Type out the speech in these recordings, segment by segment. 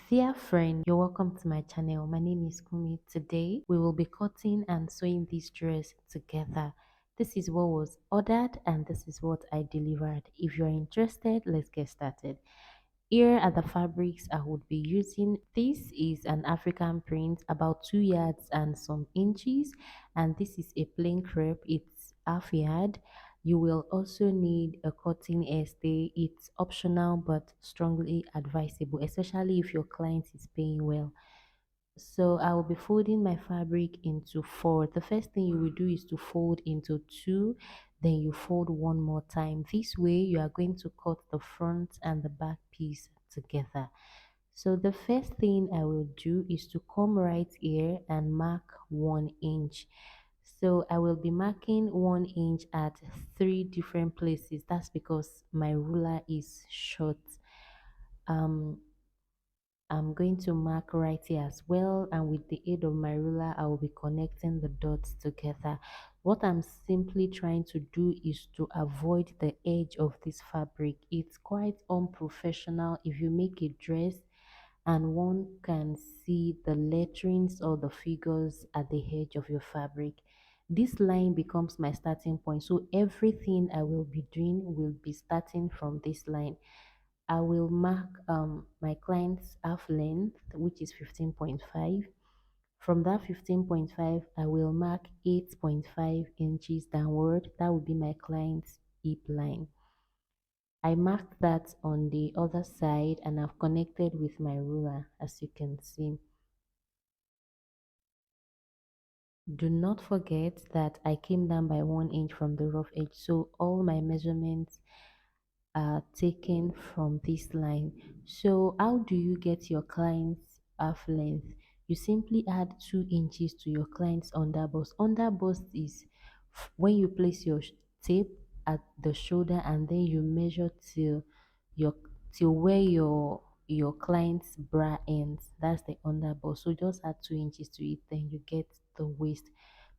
Dear friend, you're welcome to my channel. My name is Kumi. Today we will be cutting and sewing this dress together. This is what was ordered and this is what I delivered. If you're interested, let's get started. Here are the fabrics I would be using. This is an African print, about 2 yards and some inches, and this is a plain crepe. It's half yard. You will also need a cutting stay. It's optional but strongly advisable, especially if your client is paying well. So I will be folding my fabric into four. The first thing you will do is to fold into two, then you fold one more time. This way you are going to cut the front and the back piece together. So the first thing I will do is to come right here and mark 1 inch. So I will be marking 1 inch at three different places. That's because my ruler is short. Um, I'm going to mark right here as well, and with the aid of my ruler I will be connecting the dots together. What I'm simply trying to do is to avoid the edge of this fabric. It's quite unprofessional if you make a dress and one can see the letterings or the figures at the edge of your fabric. This line becomes my starting point, so everything I will be doing will be starting from this line. I will mark my client's half length, which is 15.5. From that 15.5, I will mark 8.5 inches downward. That will be my client's hip line. I marked that on the other side and I've connected with my ruler, as you can see. Do not forget that I came down by 1 inch from the rough edge, so all my measurements are taken from this line. So how do you get your client's half length? You simply add 2 inches to your client's underbust. Underbust is when you place your tape at the shoulder and then you measure your till where your client's bra ends. That's the underbust. So just add 2 inches to it, then you get the waist.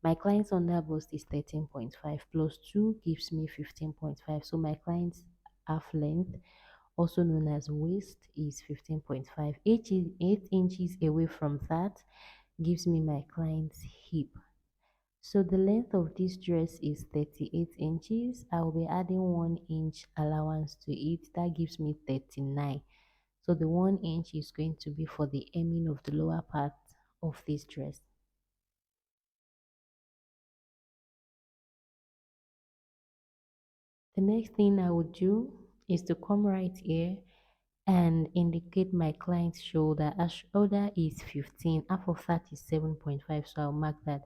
My client's underbust is 13.5 plus 2 gives me 15.5. So my client's half length, also known as waist, is 15.5. 8 inches away from that gives me my client's hip. So the length of this dress is 38 inches. I will be adding 1 inch allowance to it. That gives me 39. So the 1 inch is going to be for the hemming of the lower part of this dress. The next thing I would do is to come right here and indicate my client's shoulder. Her shoulder is 15, half of that is 7.5, so I'll mark that.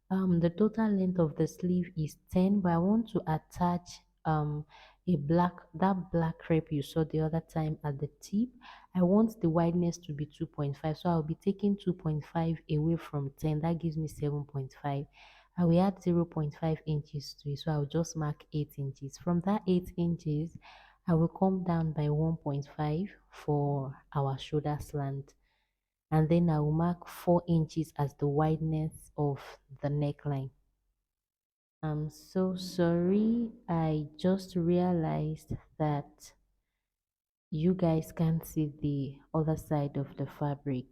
The total length of the sleeve is 10, but I want to attach that black crepe you saw the other time at the tip. I want the wideness to be 2.5, so I'll be taking 2.5 away from 10. That gives me 7.5. I will add 0.5 inches to it, so I'll just mark 8 inches. From that 8 inches, I will come down by 1.5 for our shoulder slant, and then I will mark 4 inches as the wideness of the neckline. I'm so sorry, I just realized that you guys can't see the other side of the fabric,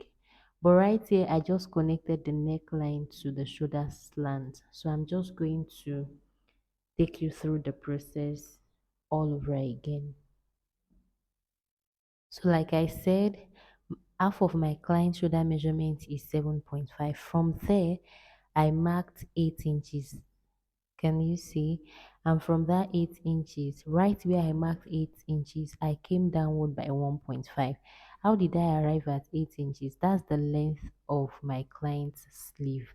but right here I just connected the neckline to the shoulder slant, so I'm just going to take you through the process all over again. So like I said, half of my client shoulder measurement is 7.5. From there I marked 8 inches. Can you see? And from that 8 inches, right where I marked 8 inches, I came downward by 1.5. How did I arrive at 8 inches? That's the length of my client's sleeve.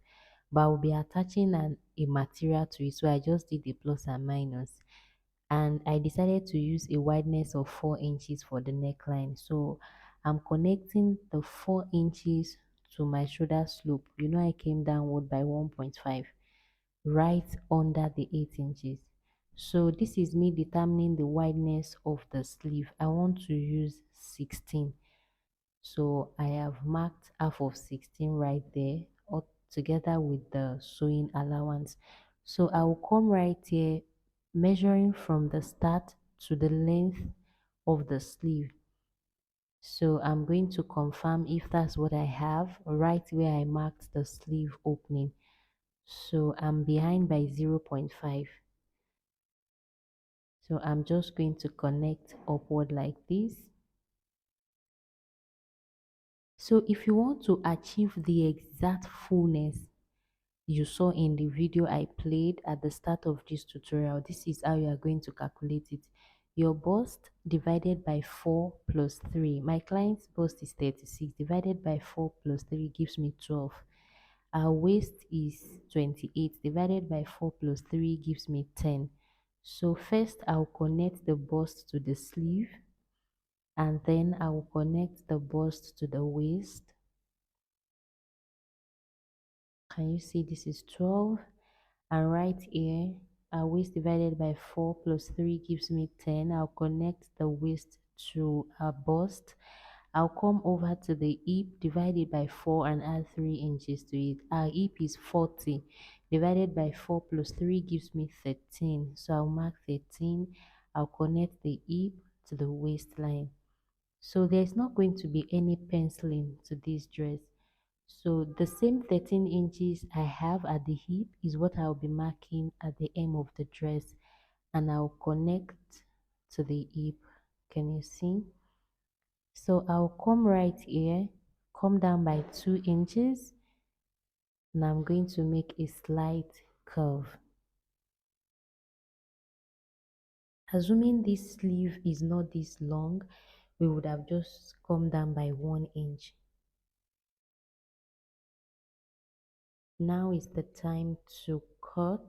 But I'll be attaching a material to it, so I just did the plus and minus. And I decided to use a wideness of 4 inches for the neckline. So I'm connecting the 4 inches to my shoulder slope. You know, I came downward by 1.5 right under the 8 inches. So this is me determining the wideness of the sleeve. I want to use 16. So I have marked half of 16 right there, all together with the sewing allowance. So I will come right here, measuring from the start to the length of the sleeve. So I'm going to confirm if that's what I have right where I marked the sleeve opening. So I'm behind by 0.5. So I'm just going to connect upward like this. So if you want to achieve the exact fullness you saw in the video I played at the start of this tutorial, this is how you are going to calculate it. Your bust divided by 4 plus 3. My client's bust is 36 divided by 4 plus 3 gives me 12. Our waist is 28 divided by 4 plus 3 gives me 10. So first I'll connect the bust to the sleeve, and then I will connect the bust to the waist. Can you see this is 12? And right here, our waist divided by 4 plus 3 gives me 10. I'll connect the waist to our bust. I'll come over to the hip, divide it by 4 and add 3 inches to it. Our hip is 40. Divided by 4 plus 3 gives me 13. So I'll mark 13. I'll connect the hip to the waistline. So there's not going to be any penciling to this dress. So the same 13 inches I have at the hip is what I'll be marking at the hem of the dress, and I'll connect to the hip. Can you see? So I'll come right here, come down by 2 inches, and I'm going to make a slight curve. Assuming this sleeve is not this long, we would have just come down by 1 inch. Now is the time to cut.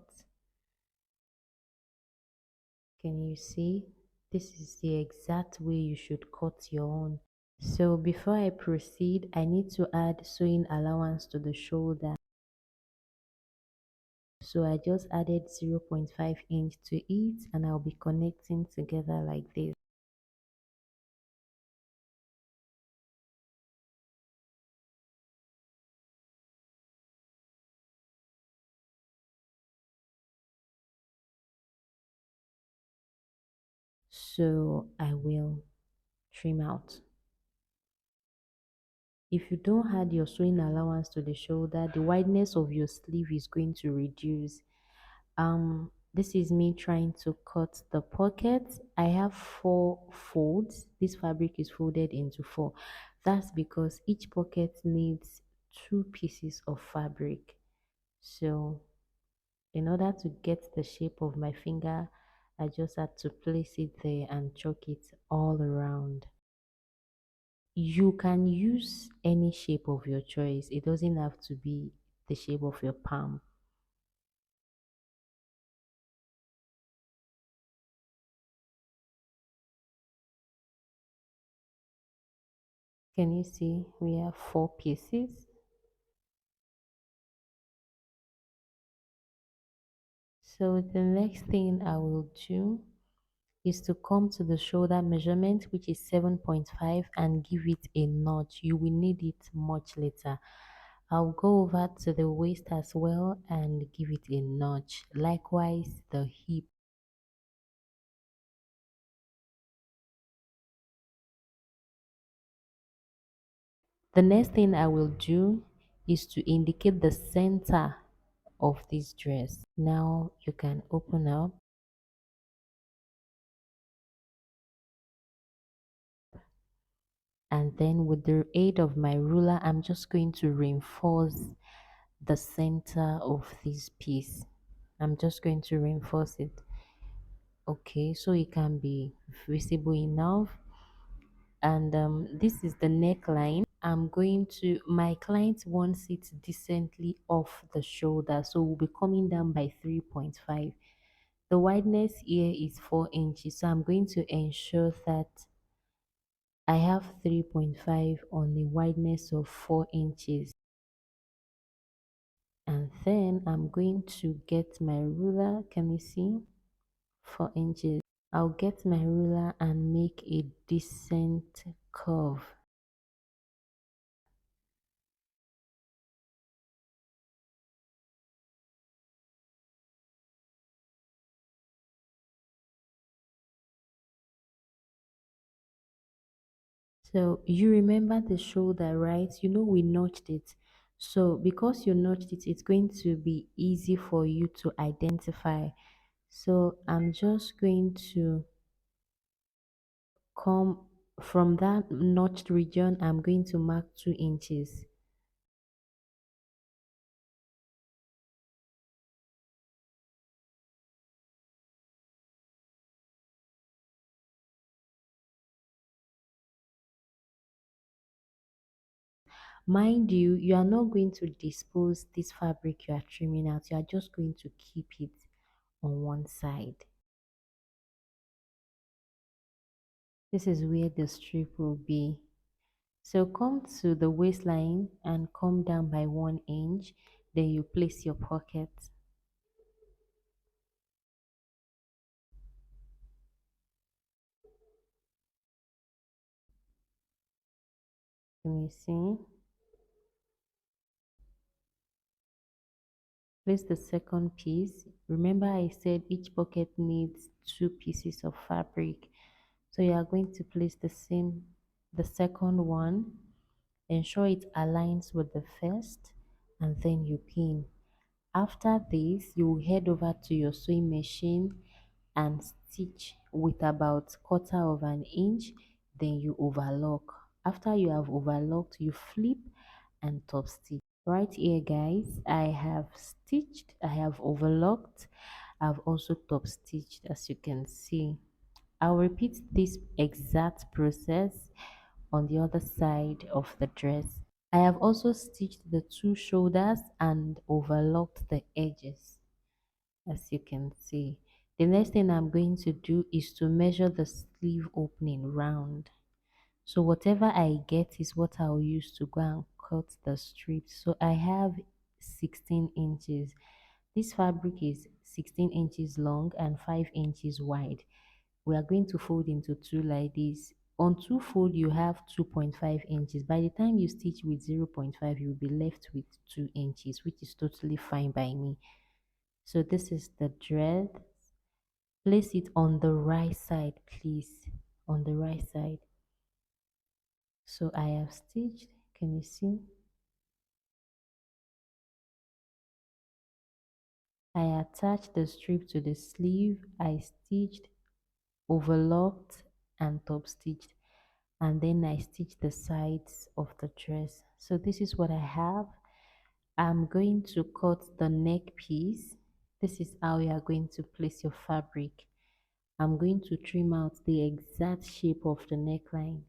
Can you see? This is the exact way you should cut your own. So before I proceed, I need to add sewing allowance to the shoulder. So I just added 0.5 inch to it, and I'll be connecting together like this. So I will trim out. If you don't add your sewing allowance to the shoulder, the wideness of your sleeve is going to reduce. This is me trying to cut the pocket. I have 4 folds. This fabric is folded into 4. That's because each pocket needs 2 pieces of fabric. So in order to get the shape of my finger, I just had to place it there and chalk it all around. You can use any shape of your choice. It doesn't have to be the shape of your palm. Can you see we have 4 pieces? So the next thing I will do is to come to the shoulder measurement, which is 7.5, and give it a notch. You will need it much later. I'll go over to the waist as well and give it a notch. Likewise, the hip. The next thing I will do is to indicate the center of this dress. Now you can open up, and then with the aid of my ruler, I'm just going to reinforce the center of this piece. I'm just going to reinforce it. Okay, so it can be visible enough. And this is the neckline. I'm going to, my client wants it decently off the shoulder, so we'll be coming down by 3.5. The wideness here is 4 inches, so I'm going to ensure that I have 3.5 on the wideness of 4 inches. And then I'm going to get my ruler. Can you see? 4 inches. I'll get my ruler and make a decent curve. So you remember the shoulder, right? You know we notched it. So because you notched it, it's going to be easy for you to identify. So I'm just going to come from that notched region. I'm going to mark 2 inches. Mind you, you are not going to dispose this fabric you are trimming out. You are just going to keep it on one side. This is where the strip will be. So come to the waistline and come down by 1 inch. Then you place your pocket. Let me see. Place the second piece. Remember I said each pocket needs 2 pieces of fabric. So you are going to place the second one. Ensure it aligns with the first and then you pin. After this, you will head over to your sewing machine and stitch with about 1/4 inch, then you overlock. After you have overlocked, you flip and top stitch. Right here guys, I have stitched, I have overlocked, I've also top stitched as you can see. I'll repeat this exact process on the other side of the dress. I have also stitched the two shoulders and overlocked the edges as you can see. The next thing I'm going to do is to measure the sleeve opening round. So whatever I get is what I'll use to go and cut the strips. So I have 16 inches. This fabric is 16 inches long and 5 inches wide. We are going to fold into two like this. On two fold, you have 2.5 inches. By the time you stitch with 0.5, you'll be left with 2 inches, which is totally fine by me. So this is the dress. Place it on the right side, please. On the right side. So I have stitched. Can you see? I attached the strip to the sleeve. I stitched, overlocked, and top stitched. And then I stitched the sides of the dress. So this is what I have. I'm going to cut the neck piece. This is how you are going to place your fabric. I'm going to trim out the exact shape of the neckline.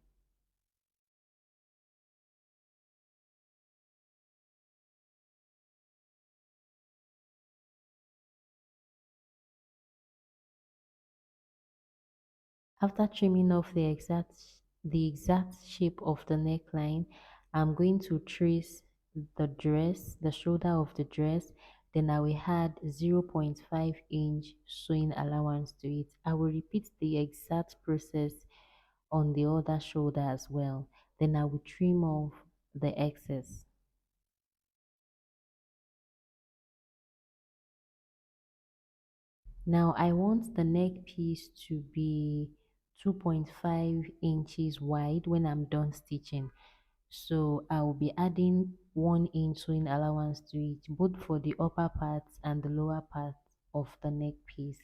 After trimming off the exact shape of the neckline, I'm going to trace the shoulder of the dress, then I will add 0.5 inch sewing allowance to it. I will repeat the exact process on the other shoulder as well. Then I will trim off the excess. Now I want the neck piece to be 2.5 inches wide when I'm done stitching. So I will be adding 1 inch sewing allowance to it, both for the upper parts and the lower part of the neck piece.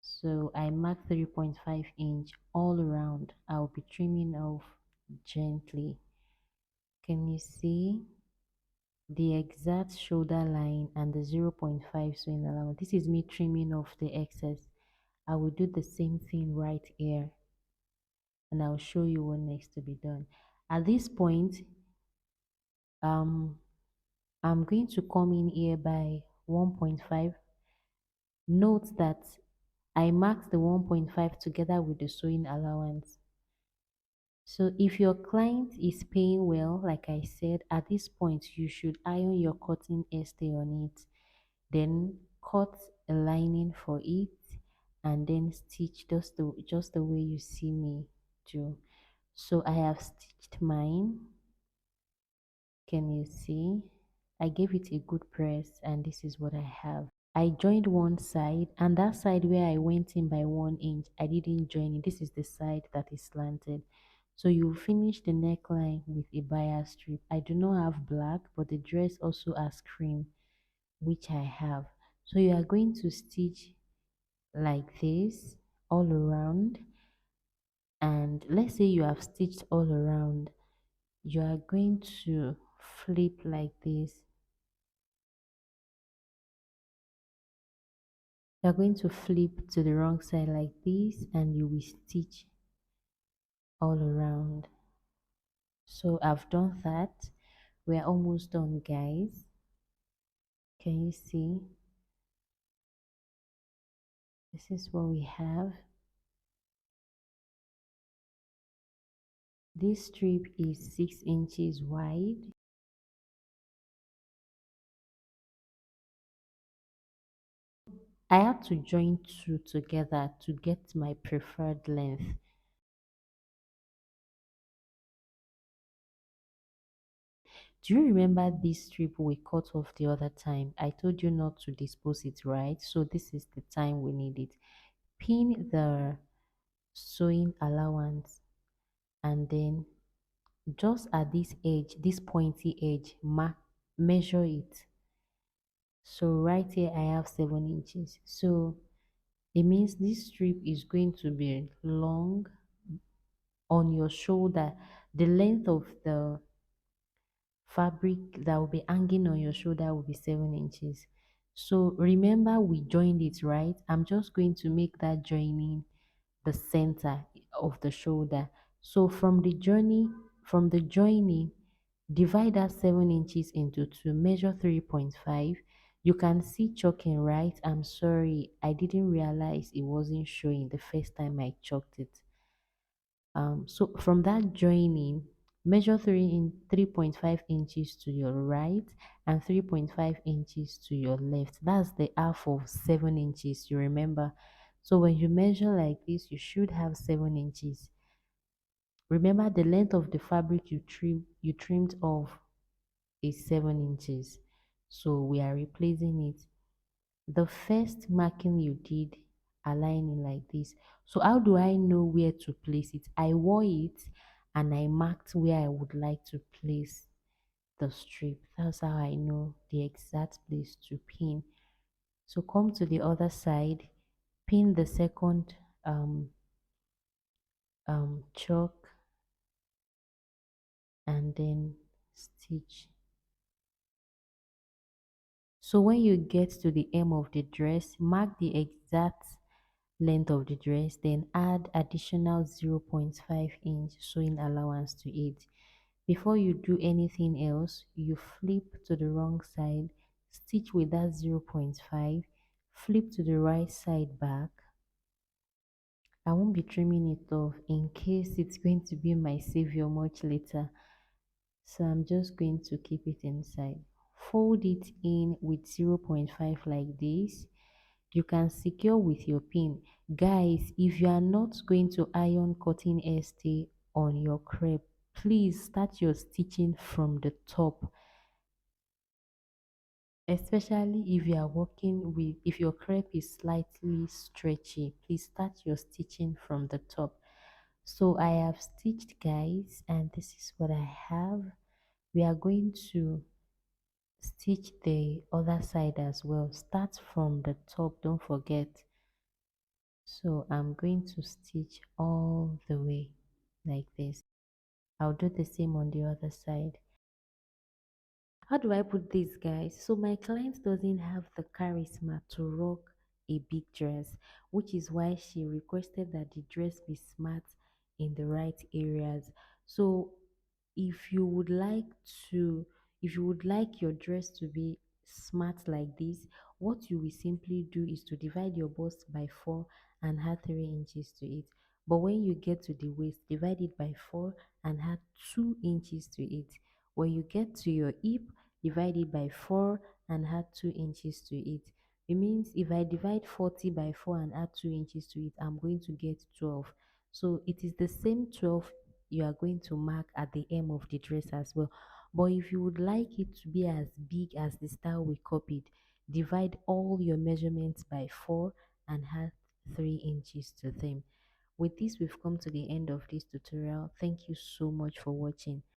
So I mark 3.5 inch all around. I'll be trimming off gently. Can you see the exact shoulder line and the 0.5 sewing allowance? This is me trimming off the excess. I will do the same thing right here and I'll show you what needs to be done. At this point, um I'm going to come in here by 1.5. Note that I marked the 1.5 together with the sewing allowance. So if your client is paying well, like I said, at this point you should iron your cotton estay on it. Then cut a lining for it and then stitch just the way you see me do. So I have stitched mine. Can you see? I gave it a good press and this is what I have. I joined one side and that side where I went in by 1 inch, I didn't join it. This is the side that is slanted. So you finish the neckline with a bias strip. I do not have black, but the dress also has cream, which I have. So you are going to stitch like this all around. And let's say you have stitched all around, you are going to flip like this. You are going to flip to the wrong side like this, and you will stitch all around. So I've done that. We're almost done, guys. Can you see? This is what we have. This strip is 6 inches wide. I had to join two together to get my preferred length. Do you remember this strip we cut off the other time? I told you not to dispose it, right? So this is the time we need it. Pin the sewing allowance, and then just at this edge, this pointy edge, measure it. So right here I have 7 inches. So it means this strip is going to be long on your shoulder. The length of the fabric that will be hanging on your shoulder will be 7 inches. So remember we joined it, right? I'm just going to make that joining the center of the shoulder. So from the joining, divide that 7 inches into two, measure 3.5. You can see chalking, right? I'm sorry, I didn't realize it wasn't showing the first time I chalked it. So from that joining, measure 3.5 inches to your right and 3.5 inches to your left. That's the half of 7 inches, you remember. So when you measure like this, you should have 7 inches. Remember the length of the fabric you trimmed off is 7 inches. So we are replacing it. The first marking you did, aligning like this. So how do I know where to place it? I wore it and I marked where I would like to place the strip. That's how I know the exact place to pin. So come to the other side, pin the second um, chalk, and then stitch. So when you get to the hem of the dress, mark the exact length of the dress, then add additional 0.5 inch sewing allowance to it. Before you do anything else, you flip to the wrong side, stitch with that 0.5, flip to the right side back. I won't be trimming it off in case it's going to be my savior much later. So I'm just going to keep it inside. Fold it in with 0.5 like this. You can secure with your pin. Guys, if you are not going to iron cotton stay on your crepe, please start your stitching from the top, especially if you are working with, if your crepe is slightly stretchy, please start your stitching from the top. So I have stitched, guys, and this is what I have. We are going to stitch the other side as well. Start from the top, don't forget. So I'm going to stitch all the way like this. I'll do the same on the other side. How do I put this, guys? So my client doesn't have the charisma to rock a big dress, which is why she requested that the dress be smart in the right areas. So if you would like to, if you would like your dress to be smart like this, what you will simply do is to divide your bust by 4 and add 3 inches to it. But when you get to the waist, divide it by 4 and add 2 inches to it. When you get to your hip, divide it by 4 and add 2 inches to it. It means if I divide 40 by 4 and add 2 inches to it, I'm going to get 12. So it is the same 12 you are going to mark at the hem of the dress as well. But if you would like it to be as big as the style we copied, divide all your measurements by 4 and add 3 inches to them. With this, we've come to the end of this tutorial. Thank you so much for watching.